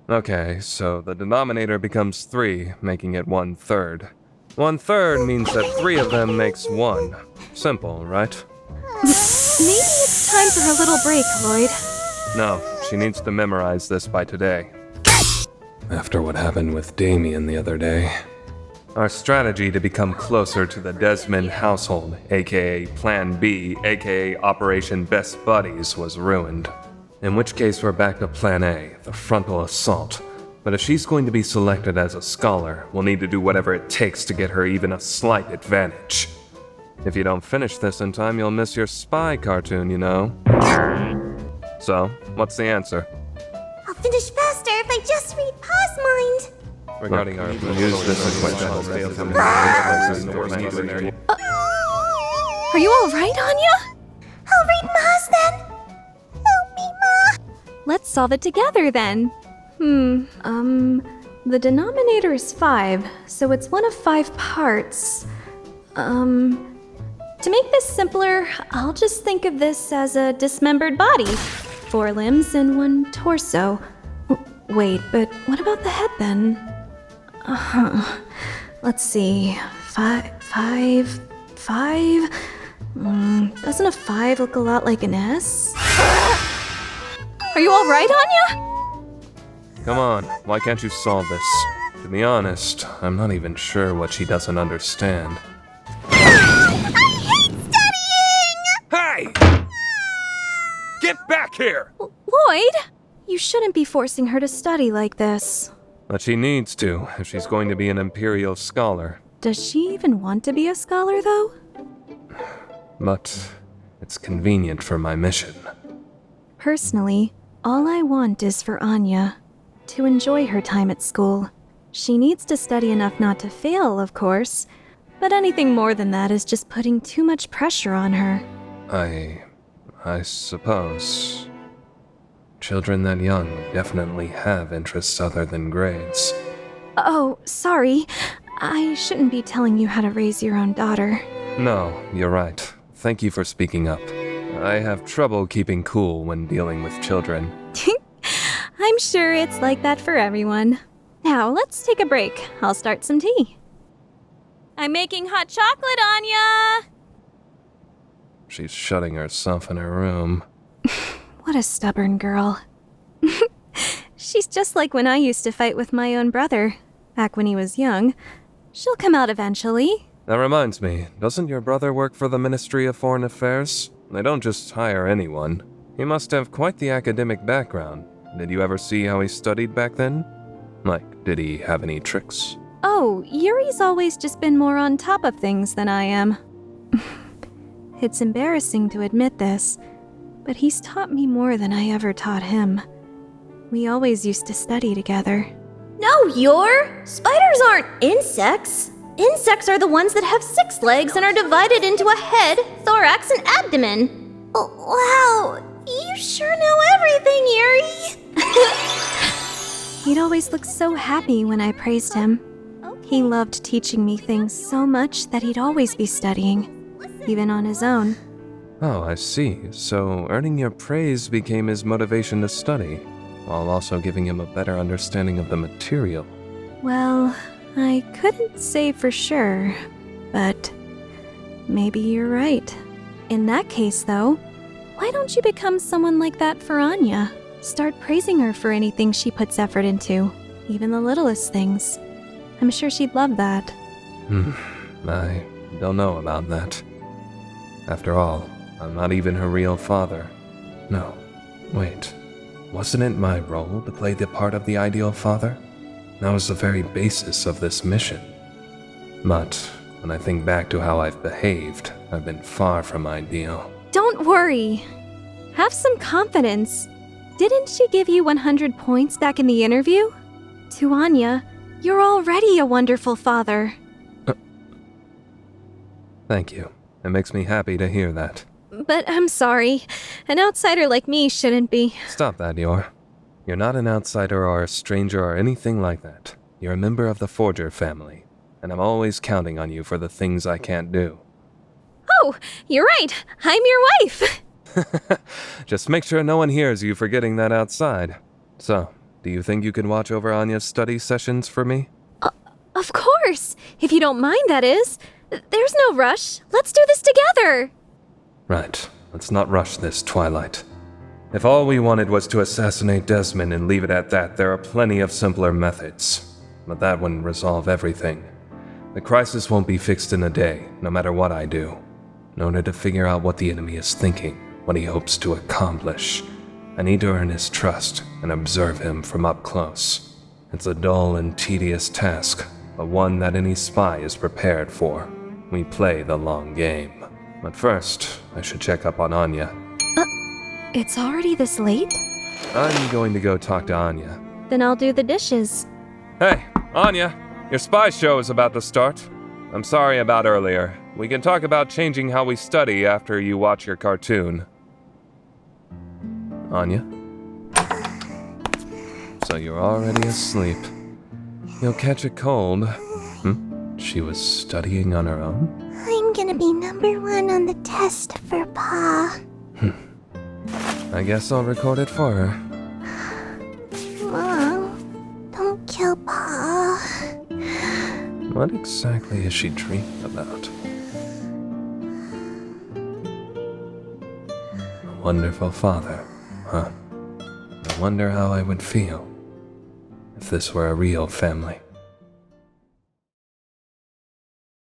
Okay, so the denominator becomes 3, making it 1/3. 1/3 means that 3 of them makes 1. Simple, right? Maybe it's time for a little break, Loid. No, she needs to memorize this by today. After what happened with Damien the other day, our strategy to become closer to the Desmond household, aka Plan B, aka Operation Best Buddies, was ruined. In which case we're back to Plan A, the frontal assault. But if she's going to be selected as a scholar, we'll need to do whatever it takes to get her even a slight advantage. If you don't finish this in time, you'll miss your spy cartoon, you know. So, what's the answer? I'll finish faster if I just read Pa's mind. Regarding our use this Are you all right, Anya? I'll read Ma's then. Help me, Ma. Let's solve it together then. The denominator is 5, so it's one of 5 parts. To make this simpler, I'll just think of this as a dismembered body. 4 limbs and 1 torso. Wait, but what about the head then? Let's see. 5. Doesn't a 5 look a lot like an S? Are you all right, Anya? Come on, why can't you solve this? To be honest, I'm not even sure what she doesn't understand. I hate studying! Hey! Get back here! Loid! You shouldn't be forcing her to study like this. But she needs to, if she's going to be an Imperial scholar. Does she even want to be a scholar, though? But it's convenient for my mission. Personally, all I want is for Anya to enjoy her time at school. She needs to study enough not to fail, of course, but anything more than that is just putting too much pressure on her. I suppose. Children that young definitely have interests other than grades. Oh, sorry. I shouldn't be telling you how to raise your own daughter. No, you're right. Thank you for speaking up. I have trouble keeping cool when dealing with children. I'm sure it's like that for everyone. Now, let's take a break. I'll start some tea. I'm making hot chocolate, Anya! She's shutting herself in her room. What a stubborn girl. She's just like when I used to fight with my own brother, back when he was young. She'll come out eventually. That reminds me, doesn't your brother work for the Ministry of Foreign Affairs? They don't just hire anyone. He must have quite the academic background. Did you ever see how he studied back then? Like, did he have any tricks? Oh, Yuri's always just been more on top of things than I am. It's embarrassing to admit this, but he's taught me more than I ever taught him. We always used to study together. No, Yor! Spiders aren't insects. Insects are the ones that have 6 legs and are divided into a head, thorax, and abdomen. Oh, wow, you sure know everything, Yuri! He'd always look so happy when I praised him. He loved teaching me things so much that he'd always be studying, even on his own. Oh, I see. So earning your praise became his motivation to study, while also giving him a better understanding of the material. Well, I couldn't say for sure, but maybe you're right. In that case, though, why don't you become someone like that for Anya? Start praising her for anything she puts effort into, even the littlest things. I'm sure she'd love that. I don't know about that. After all, I'm not even her real father. No, wait. Wasn't it my role to play the part of the ideal father? That was the very basis of this mission. But when I think back to how I've behaved, I've been far from ideal. Don't worry. Have some confidence. Didn't she give you 100 points back in the interview? To Anya, you're already a wonderful father. Thank you. It makes me happy to hear that. But I'm sorry. An outsider like me shouldn't be. Stop that, Yor. You're not an outsider or a stranger or anything like that. You're a member of the Forger family, and I'm always counting on you for the things I can't do. Oh, you're right. I'm your wife. Just make sure no one hears you forgetting that outside. So, Do you think you can watch over Anya's study sessions for me? Of course! If you don't mind, that is. There's no rush. Let's do this together! Right. Let's not rush this, Twilight. If all we wanted was to assassinate Desmond and leave it at that, there are plenty of simpler methods. But that wouldn't resolve everything. The crisis won't be fixed in a day, no matter what I do. In order to figure out what the enemy is thinking, what he hopes to accomplish, I need to earn his trust and observe him from up close. It's a dull and tedious task, but one that any spy is prepared for. We play the long game. But first, I should check up on Anya. It's already this late? I'm going to go talk to Anya. Then I'll do the dishes. Hey, Anya, your spy show is about to start. I'm sorry about earlier. We can talk about changing how we study after you watch your cartoon. Anya? So you're already asleep. You'll catch a cold. She was studying on her own? I'm gonna be #1 on the test for Pa. I guess I'll record it for her. Mom, don't kill Pa. What exactly is she dreaming about? A wonderful father, huh? I wonder how I would feel if this were a real family.